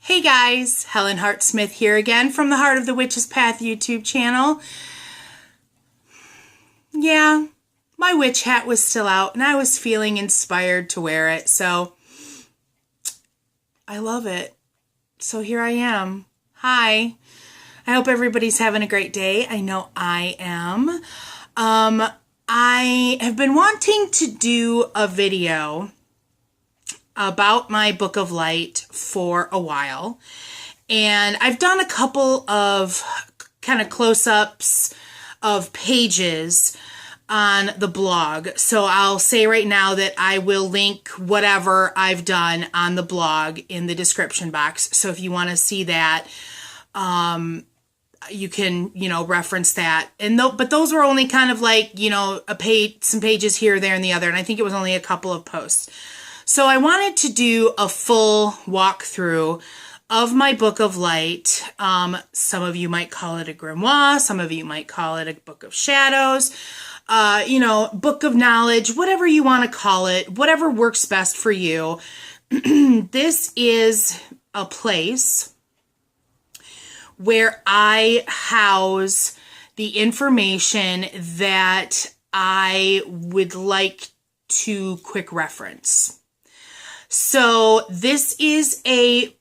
Hey guys, Helen Hart Smith here again from the Heart of the Witch's Path YouTube channel. Yeah, my witch hat was still out and I was feeling inspired to wear it, so I love it. So here I am. Hi. I hope everybody's having a great day. I know I am. I have been wanting to do a video about my Book of Light for a while, and I've done a couple of kind of close-ups of pages on the blog, so I'll say right now that I will link whatever I've done on the blog in the description box, so if you want to see that, you can, reference that. And but those were only kind of like, some pages here, there, and the other, and I think it was only a couple of posts. So I wanted to do a full walkthrough of my Book of Light. Some of you might call it a grimoire. Some of you might call it a Book of Shadows. Book of Knowledge, whatever you want to call it, whatever works best for you. This is a place where I house the information that I would like to quick reference. So this is a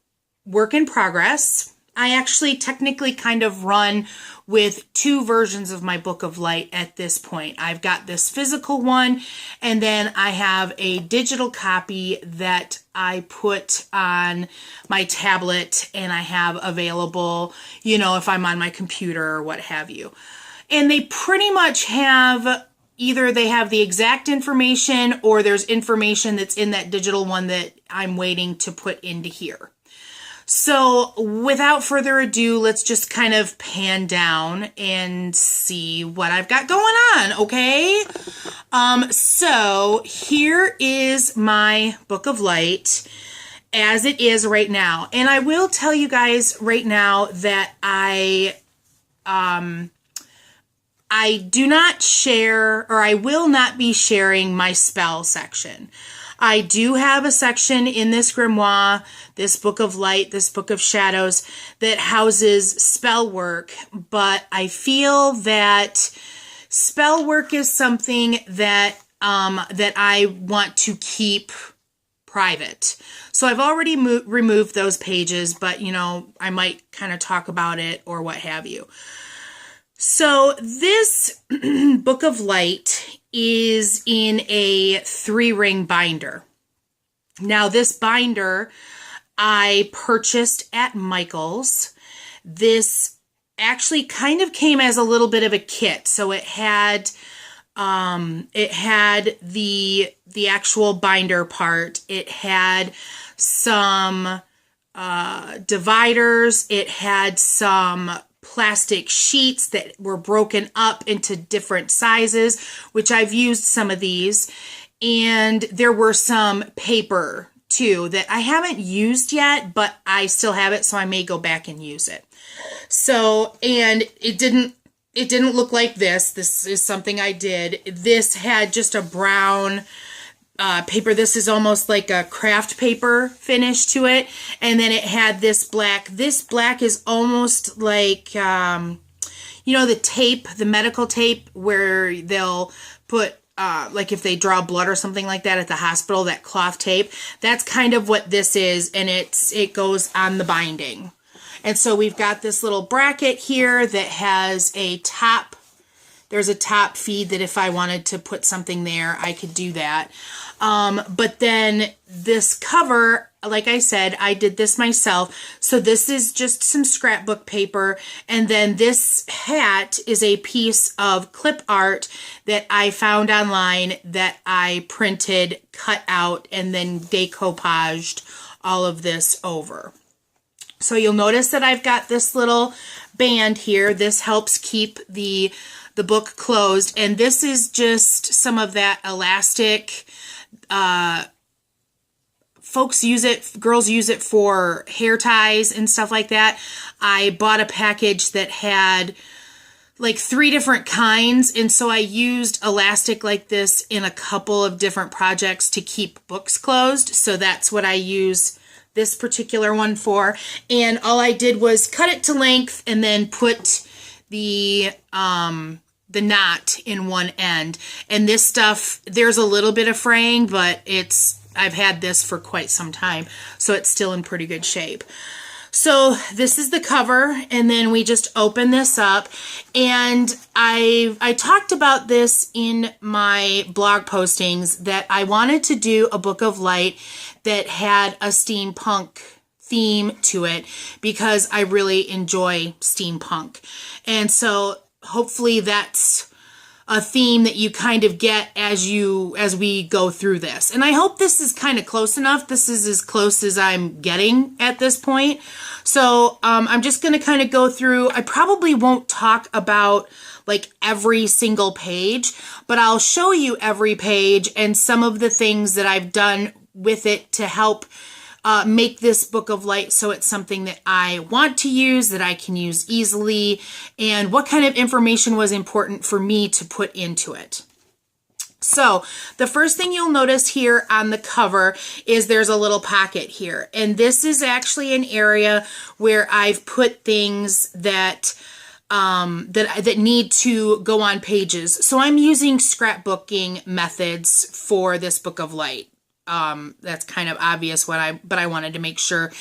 work in progress. I actually technically kind of run with two versions of my Book of Light at this point. I've got this physical one, and then I have a digital copy that I put on my tablet and I have available, if I'm on my computer or what have you. And they pretty much have either they have the exact information or there's information that's in that digital one that I'm waiting to put into here. So without further ado, let's just kind of pan down and see what I've got going on, okay? So here is my Book of Light as it is right now. And I will tell you guys right now that I do not share, or I will not be sharing my spell section. I do have a section in this grimoire, this Book of Light, this Book of Shadows, that houses spell work, but I feel that spell work is something that that I want to keep private. So I've already removed those pages, but I might kind of talk about it or what have you. So this Book of Light is in a 3-ring binder. Now this binder I purchased at Michael's. This actually kind of came as a little bit of a kit. So it had the actual binder part. It had some dividers. It had some plastic sheets that were broken up into different sizes, which I've used some of these. And there were some paper too that I haven't used yet, but I still have it, so I may go back and use it. So, and it didn't look like this. This is something I did. This had just a brown paper. This is almost like a craft paper finish to it. And then it had this black. This black is almost like, the tape, the medical tape where they'll put, like if they draw blood or something like that at the hospital, that cloth tape. That's kind of what this is. And it goes on the binding. And so we've got this little bracket here that has a top. There's a top feed that if I wanted to put something there, I could do that. But then this cover, like I said, I did this myself. So this is just some scrapbook paper. And then this hat is a piece of clip art that I found online that I printed, cut out, and then decoupaged all of this over. So you'll notice that I've got this little band here. This helps keep the book closed, and this is just some of that elastic. Folks use it, girls use it for hair ties and stuff like that. I bought a package that had like 3 different kinds, and so I used elastic like this in a couple of different projects to keep books closed. So that's what I use this particular one for. And all I did was cut it to length and then put the knot in one end. And this stuff, there's a little bit of fraying, but I've had this for quite some time, so it's still in pretty good shape. So this is the cover, and then we just open this up. And I talked about this in my blog postings that I wanted to do a book of light that had a steampunk theme to it because I really enjoy steampunk. And so hopefully that's a theme that you kind of get as we go through this. And I hope this is kind of close enough. This is as close as I'm getting at this point. So I'm just going to kind of go through. I probably won't talk about like every single page, but I'll show you every page and some of the things that I've done with it to help make this book of light so it's something that I want to use, that I can use easily, and what kind of information was important for me to put into it. So the first thing you'll notice here on the cover is there's a little pocket here. And this is actually an area where I've put things that that need to go on pages. So I'm using scrapbooking methods for this book of light. That's kind of obvious but I wanted to make sure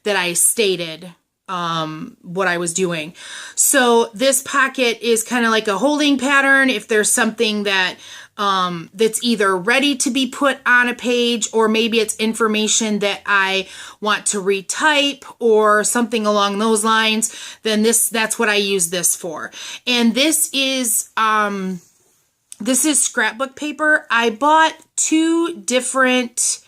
that I stated what I was doing. So this pocket is kind of like a holding pattern. If there's something that that's either ready to be put on a page, or maybe it's information that I want to retype or something along those lines, then that's what I use this for. And this is scrapbook paper. I bought 2 different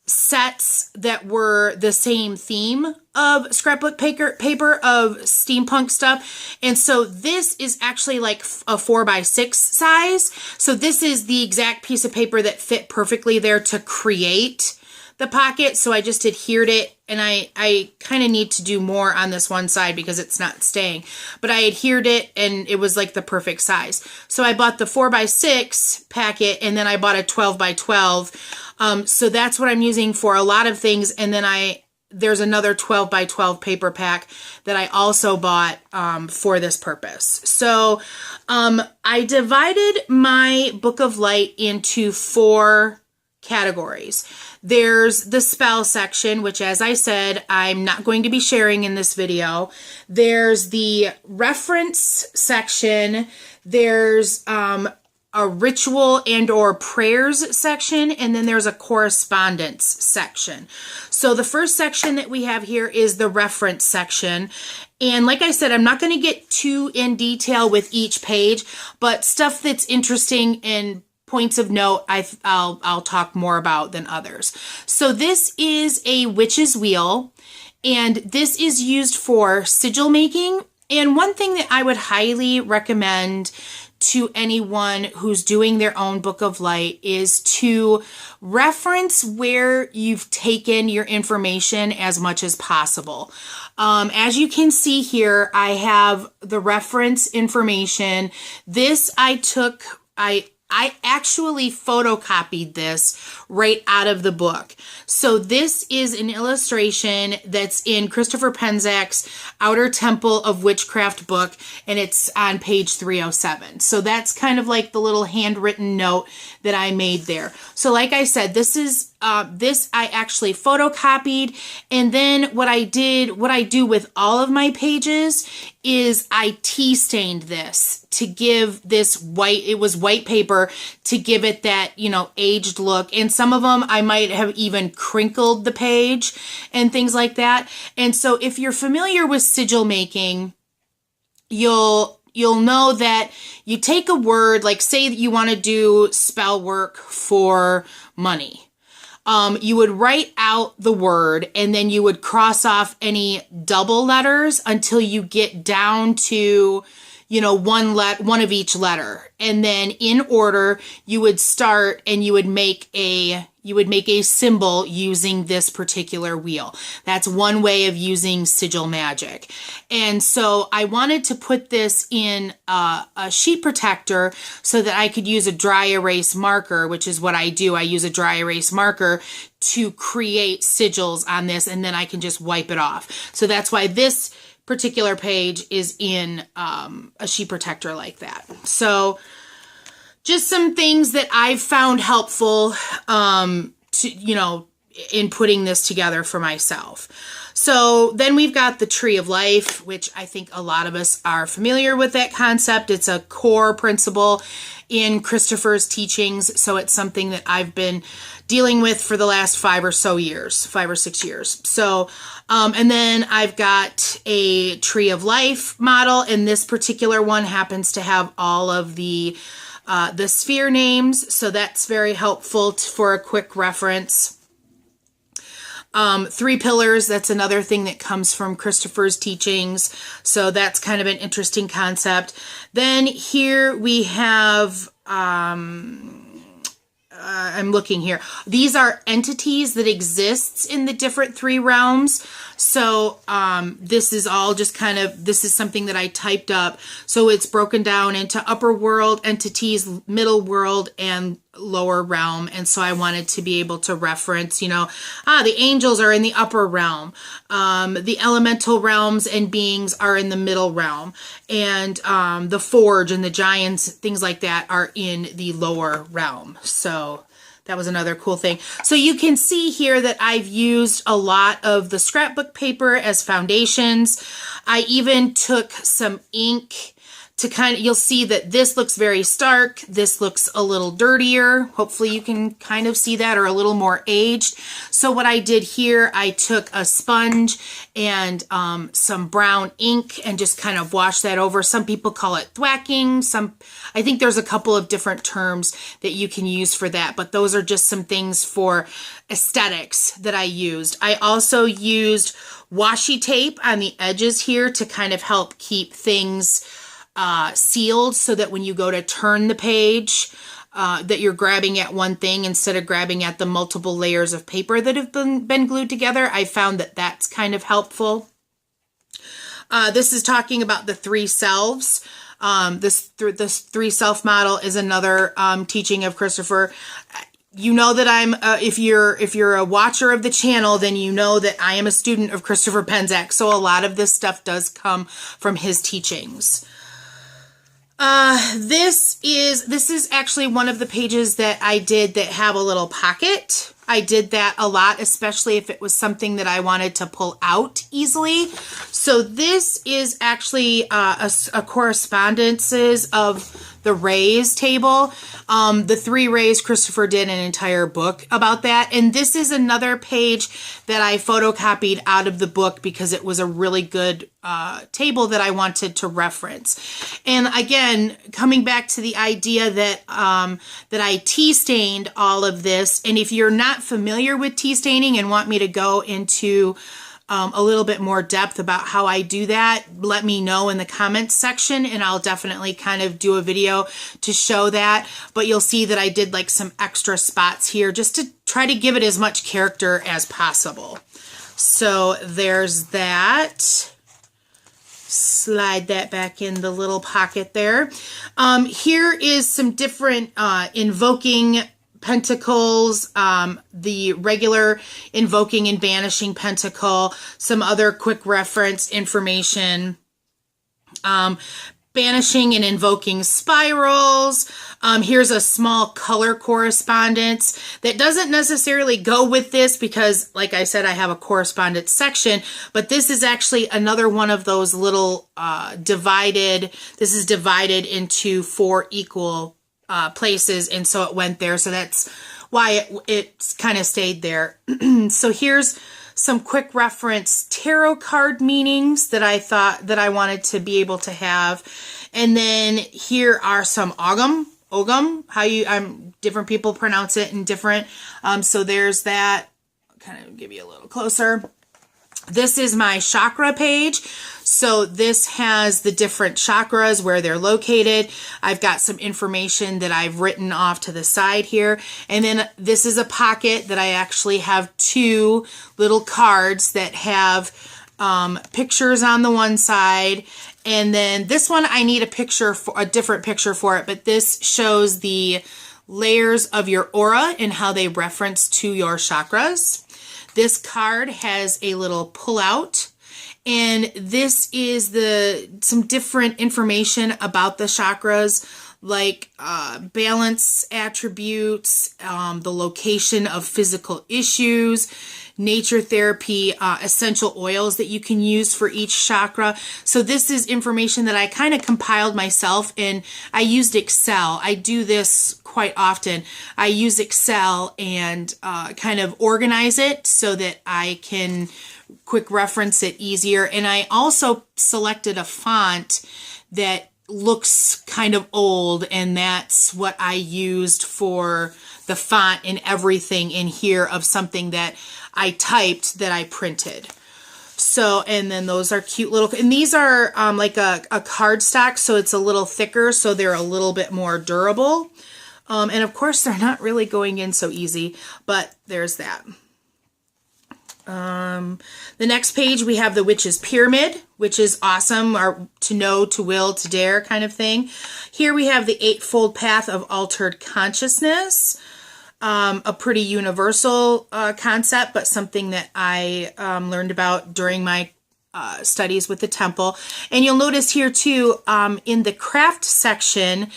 sets that were the same theme of scrapbook paper of steampunk stuff. And so this is actually like a 4x6 size. So this is the exact piece of paper that fit perfectly there to create the pocket. So I just adhered it, and I kind of need to do more on this one side because it's not staying, but I adhered it and it was like the perfect size. So I bought the 4x6 packet, and then I bought a 12x12. So that's what I'm using for a lot of things. And then there's another 12x12 paper pack that I also bought for this purpose. So I divided my book of light into 4 categories. There's the spell section, which, as I said, I'm not going to be sharing in this video. There's the reference section. There's a ritual and or prayers section, and then there's a correspondence section. So the first section that we have here is the reference section. And like I said, I'm not going to get too in detail with each page, but stuff that's interesting and points of note I'll talk more about than others. So this is a witch's wheel, and this is used for sigil making. And one thing that I would highly recommend to anyone who's doing their own book of light is to reference where you've taken your information as much as possible. As you can see here, I have the reference information. This I actually photocopied this right out of the book. So this is an illustration that's in Christopher Penzak's Outer Temple of Witchcraft book, and it's on page 307. So that's kind of like the little handwritten note that I made there. So like I said, this I actually photocopied, and then what I do with all of my pages is I tea stained this to give this white, it was white paper, to give it that, aged look. And some of them I might have even crinkled the page and things like that. And so if you're familiar with sigil making, you'll know that you take a word, like say that you want to do spell work for money. You would write out the word, and then you would cross off any double letters until you get down to, one of each letter. And then in order, you would start and you would make a symbol using this particular wheel. That's one way of using sigil magic. And so I wanted to put this in a sheet protector so that I could use a dry erase marker, which is what I do. I use a dry erase marker to create sigils on this, and then I can just wipe it off. So that's why this particular page is in a sheet protector like that. So just some things that I've found helpful in putting this together for myself. So then we've got the Tree of Life, which I think a lot of us are familiar with that concept. It's a core principle in Christopher's teachings. So it's something that I've been dealing with for the last 5 or 6 years. So, and then I've got a Tree of Life model, and this particular one happens to have all of the sphere names. So that's very helpful for a quick reference. 3 pillars, that's another thing that comes from Christopher's teachings. So that's kind of an interesting concept. Then here we have, I'm looking here. These are entities that exists in the different 3 realms. So this is all just this is something that I typed up. So it's broken down into upper world entities, middle world, and lower realm. And so I wanted to be able to reference, the angels are in the upper realm. The elemental realms and beings are in the middle realm. And the forge and the giants, things like that, are in the lower realm. So that was another cool thing. So you can see here that I've used a lot of the scrapbook paper as foundations. I even took some ink to you'll see that this looks very stark. This looks a little dirtier. Hopefully you can kind of see that, or a little more aged. So what I did here, I took a sponge and some brown ink and just kind of washed that over. Some people call it thwacking. I think there's a couple of different terms that you can use for that, but those are just some things for aesthetics that I used. I also used washi tape on the edges here to kind of help keep things sealed, so that when you go to turn the page, that you're grabbing at one thing instead of grabbing at the multiple layers of paper that have been glued together. I found that that's kind of helpful. This is talking about the 3 selves. This 3 self model is another teaching of Christopher. You know that I'm, if you're a watcher of the channel, then you know that I am a student of Christopher Penczak. So a lot of this stuff does come from his teachings. This is actually one of the pages that I did that have a little pocket. I did that a lot, especially if it was something that I wanted to pull out easily. So this is actually a correspondences of the rays table. The 3 rays, Christopher did an entire book about that. And this is another page that I photocopied out of the book because it was a really good table that I wanted to reference. And again, coming back to the idea that that I tea stained all of this. And if you're not familiar with tea staining and want me to go into a little bit more depth about how I do that, let me know in the comments section, and I'll definitely kind of do a video to show that. But you'll see that I did like some extra spots here just to try to give it as much character as possible. So there's that. Slide that back in the little pocket there. Here is some different invoking pentacles, the regular invoking and banishing pentacle, some other quick reference information, banishing and invoking spirals. Here's a small color correspondence that doesn't necessarily go with this because, like I said, I have a correspondence section, but this is actually another one of those little this is divided into 4 equal places, and so it went there. So that's why it kind of stayed there. So here's some quick reference tarot card meanings that I thought that I wanted to be able to have. And then here are some ogum, different people pronounce it in different. So there's that. I'll kind of give you a little closer. This is my chakra page. So this has the different chakras, where they're located. I've got some information that I've written off to the side here. And then this is a pocket that I actually have 2 little cards that have pictures on the one side. And then this one, I need a different picture for it, but this shows the layers of your aura and how they reference to your chakras. This card has a little pull-out, and this is some different information about the chakras, like balance attributes, the location of physical issues, nature therapy, essential oils that you can use for each chakra. So this is information that I kind of compiled myself, and I used Excel. I do this quite often. I use Excel and kind of organize it so that I can quick reference it easier. And I also selected a font that looks kind of old, and that's what I used for the font and everything in here of something that I typed that I printed. So, and then those are cute little, and these are like a cardstock, so it's a little thicker, so they're a little bit more durable. And of course, they're not really going in so easy, but there's that. The next page, we have the Witch's Pyramid, which is awesome, or to know, to will, to dare kind of thing. Here we have the 8-fold path of altered consciousness. A pretty universal concept, but something that I learned about during my studies with the temple. And you'll notice here too, in the craft section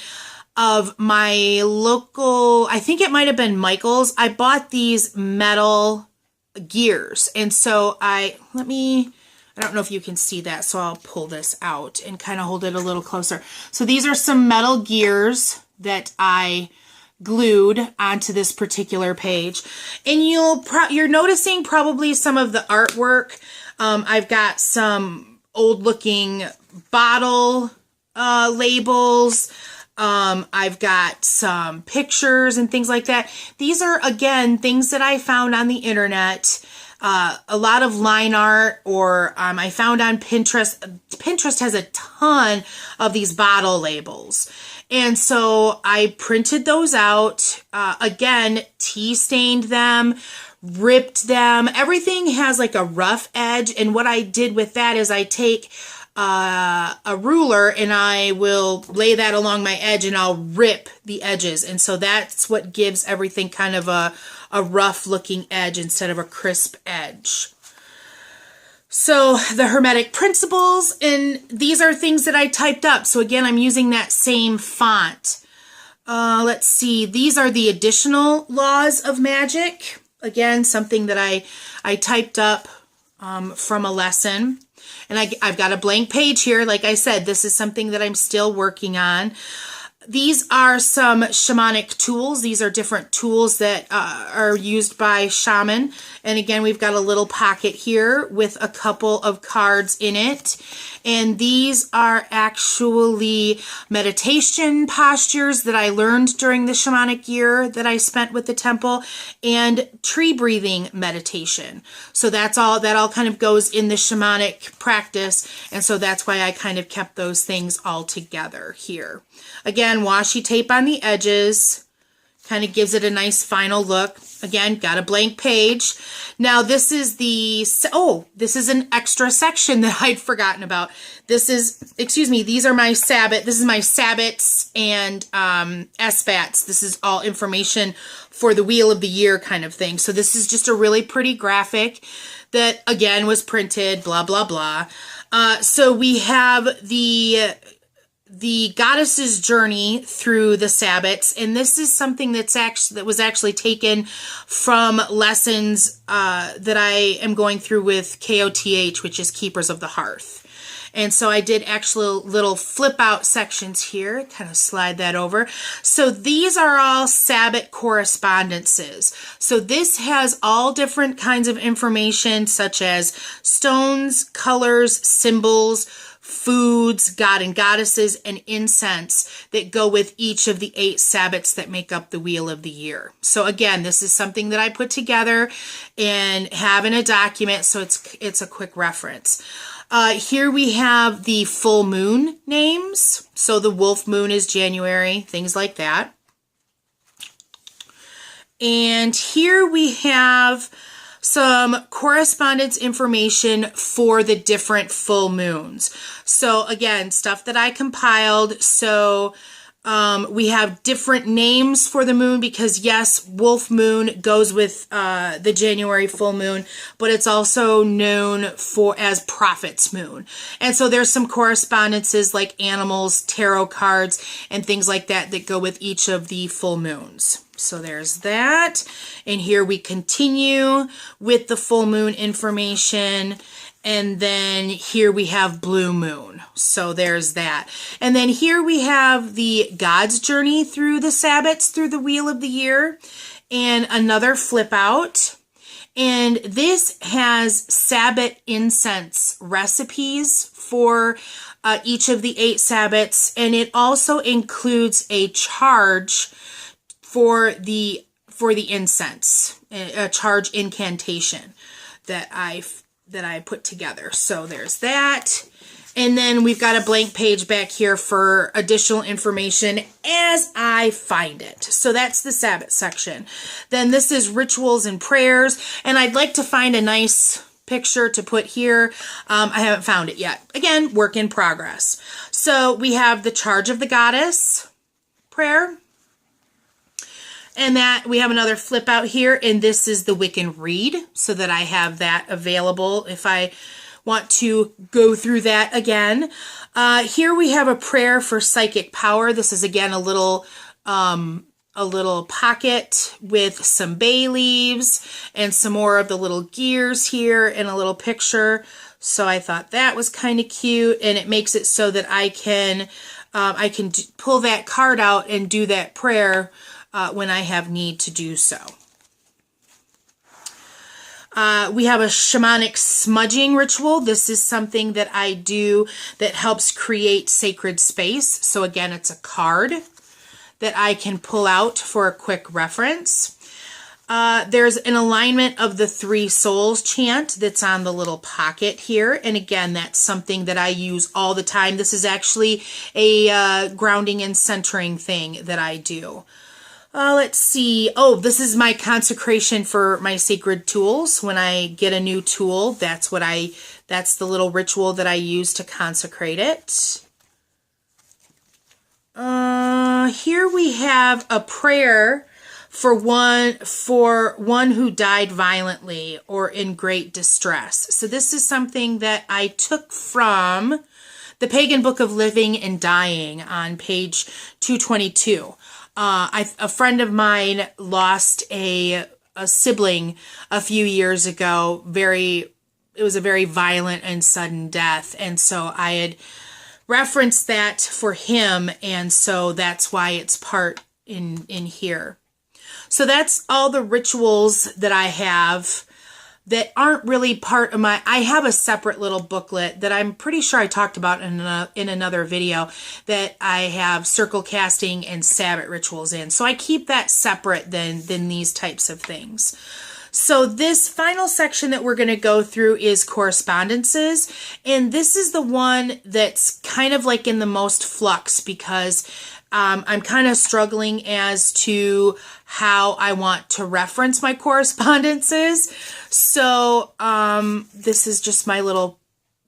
of my local, I think it might have been Michael's, I bought these metal gears. And so I don't know if you can see that, so I'll pull this out and kind of hold it a little closer. So these are some metal gears that I glued onto this particular page. And you're noticing probably some of the artwork. I've got some old looking bottle labels. I've got some pictures and things like that. These are, again, things that I found on the internet. A lot of line art, or I found on Pinterest. Pinterest has a ton of these bottle labels. And so I printed those out. Again, tea stained them, ripped them. Everything has like a rough edge. And what I did with that is I take a ruler and I will lay that along my edge and I'll rip the edges. And so that's what gives everything kind of a rough looking edge instead of a crisp edge. So the Hermetic Principles, and these are things that I typed up. So again, I'm using that same font. Let's see, these are the additional laws of magic. Again, something that I typed up from a lesson. And I've got a blank page here. Like I said, this is something that I'm still working on. These are some shamanic tools. These are different tools that are used by shaman. And again, we've got a little pocket here with a couple of cards in it. And these are actually meditation postures that I learned during the shamanic year that I spent with the temple, and tree breathing meditation. So that all kind of goes in the shamanic practice. And so that's why I kind of kept those things all together here. Again, washi tape on the edges, kind of gives it a nice final look. Again, got a blank page. Now this is this is an extra section that I'd forgotten about. This is, these are my Sabbats. This is my Sabbats and Sabbats. This is all information for the Wheel of the Year kind of thing. So this is just a really pretty graphic that, again, was printed, blah, blah, blah. So we have the goddess's journey through the Sabbats, and this is something that was actually taken from lessons that I am going through with KOTH, which is Keepers of the Hearth. And so I did actually little flip out sections here, kind of slide that over. So these are all Sabbat correspondences. So this has all different kinds of information, such as stones, colors, symbols, foods, god and goddesses, and incense that go with each of the 8 Sabbats that make up the Wheel of the Year. So again, this is something that I put together and have in a document, so it's a quick reference. Here we have the full moon names. So the wolf moon is January, things like that. And here we have some correspondence information for the different full moons. So again, stuff that I compiled. So we have different names for the moon because yes, wolf moon goes with the January full moon, but it's also known as prophet's moon. And so there's some correspondences like animals, tarot cards, and things like that that go with each of the full moons. So there's that. And here we continue with the full moon information. And then here we have blue moon. So there's that. And then here we have the God's journey through the Sabbats, through the Wheel of the Year, and another flip out. And this has Sabbat incense recipes for each of the 8 Sabbats. And it also includes a charge for the incense, a charge incantation that I put together. So there's that. And then we've got a blank page back here for additional information as I find it. So that's the Sabbat section. Then this is rituals and prayers. And I'd like to find a nice picture to put here. I haven't found it yet. Again, work in progress. So we have the charge of the goddess prayer. And that we have another flip out here, and this is the Wiccan Read, so that I have that available if I want to go through that again. Here we have a prayer for psychic power. This is again a little pocket with some bay leaves and some more of the little gears here and a little picture. So I thought that was kind of cute, and it makes it so that I can pull that card out and do that prayer when I have need to do so. We have a shamanic smudging ritual. This is something that I do that helps create sacred space. So again, it's a card that I can pull out for a quick reference. There's an alignment of the 3 souls chant that's on the little pocket here. And again, that's something that I use all the time. This is actually a grounding and centering thing that I do. Let's see. Oh, this is my consecration for my sacred tools. When I get a new tool, that's the little ritual that I use to consecrate it. Here we have a prayer for one who died violently or in great distress. So this is something that I took from the Pagan Book of Living and Dying on page 222. A friend of mine lost a sibling a few years ago. It was a very violent and sudden death. And so I had referenced that for him. And so that's why it's part in here. So that's all the rituals that I have that aren't really part of I have a separate little booklet that I'm pretty sure I talked about in another video that I have circle casting and Sabbat rituals in. So I keep that separate than these types of things. So this final section that we're going to go through is correspondences. And this is the one that's kind of like in the most flux because I'm kind of struggling as to how I want to reference my correspondences. So this is just my little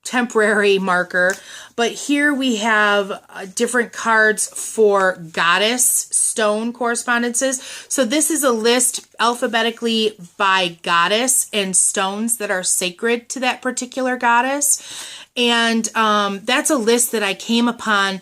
temporary marker. But here we have different cards for goddess stone correspondences. So this is a list alphabetically by goddess and stones that are sacred to that particular goddess. And that's a list that I came upon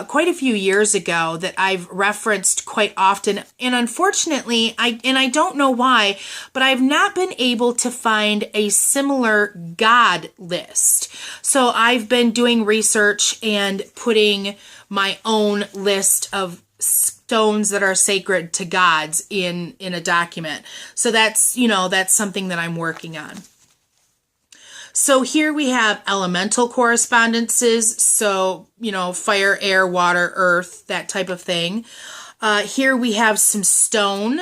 quite a few years ago that I've referenced quite often. And unfortunately, I don't know why, but I've not been able to find a similar God list. So I've been doing research and putting my own list of stones that are sacred to gods in a document. So that's something that I'm working on. So here we have elemental correspondences. So, you know, fire, air, water, earth, that type of thing. Here we have some stone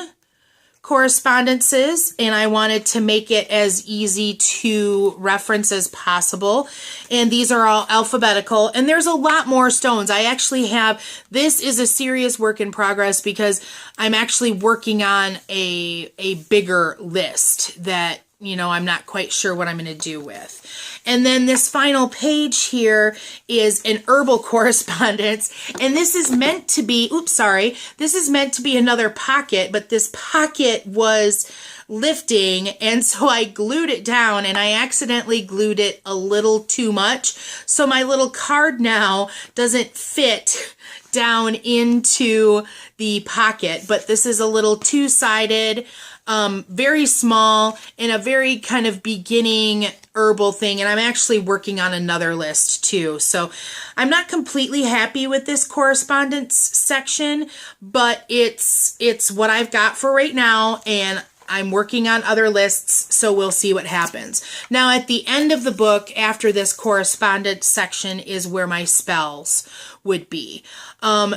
correspondences, and I wanted to make it as easy to reference as possible. And these are all alphabetical, and there's a lot more stones. I actually have, this is a serious work in progress because I'm actually working on a bigger list that, you know, I'm not quite sure what I'm going to do with. And then this final page here is an herbal correspondence. And this is meant to be, this is meant to be another pocket, but this pocket was lifting, and so I glued it down, and I accidentally glued it a little too much. So my little card now doesn't fit down into the pocket, but this is a little two-sided, very small, and a very kind of beginning herbal thing. And I'm actually working on another list too. So I'm not completely happy with this correspondence section, but it's what I've got for right now. And I'm working on other lists, so we'll see what happens. Now, at the end of the book, after this correspondence section, is where my spells would be.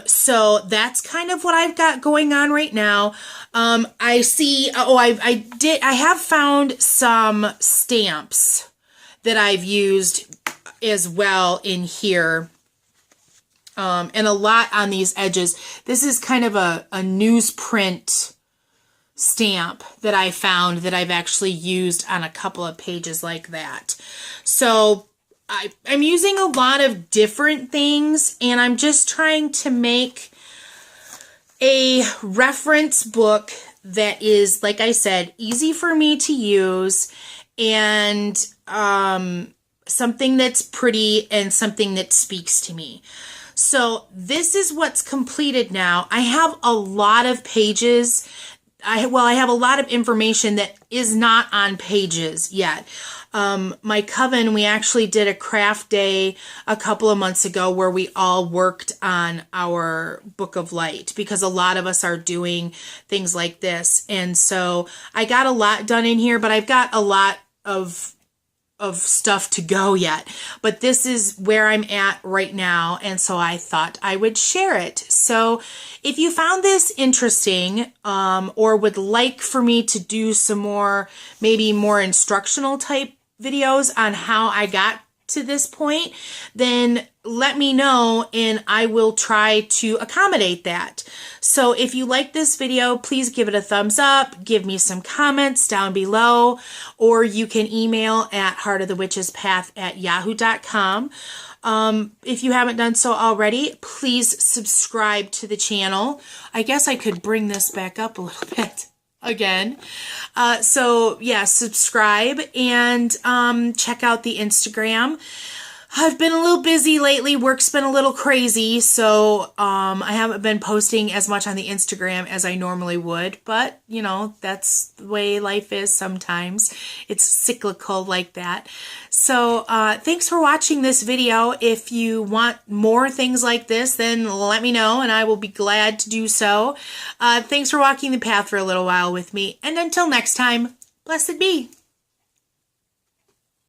So that's kind of what I've got going on right now. I see, I have found some stamps that I've used as well in here. And a lot on these edges. This is kind of a newsprint stamp that I found that I've actually used on a couple of pages like that. So I'm using a lot of different things, and I'm just trying to make a reference book that is, like I said, easy for me to use, and something that's pretty and something that speaks to me. So this is what's completed now. I have a lot of pages. I have a lot of information that is not on pages yet. My coven, we actually did a craft day a couple of months ago where we all worked on our Book of Light, because a lot of us are doing things like this. And so I got a lot done in here, but I've got a lot of stuff to go yet. But this is where I'm at right now, and so I thought I would share it. So if you found this interesting, or would like for me to do some more, maybe more instructional type videos on how I got to this point, then let me know and I will try to accommodate that. So if you like this video, please give it a thumbs up, give me some comments down below, or you can email at heartofthewitchespath@yahoo.com. If you haven't done so already, please subscribe to the channel. I guess I could bring this back up a little bit again. So yeah, subscribe and check out the Instagram. I've been a little busy lately. Work's been a little crazy, so I haven't been posting as much on the Instagram as I normally would, but you know, that's the way life is sometimes. It's cyclical like that. So thanks for watching this video. If you want more things like this, then let me know and I will be glad to do so. Thanks for walking the path for a little while with me, and until next time, blessed be.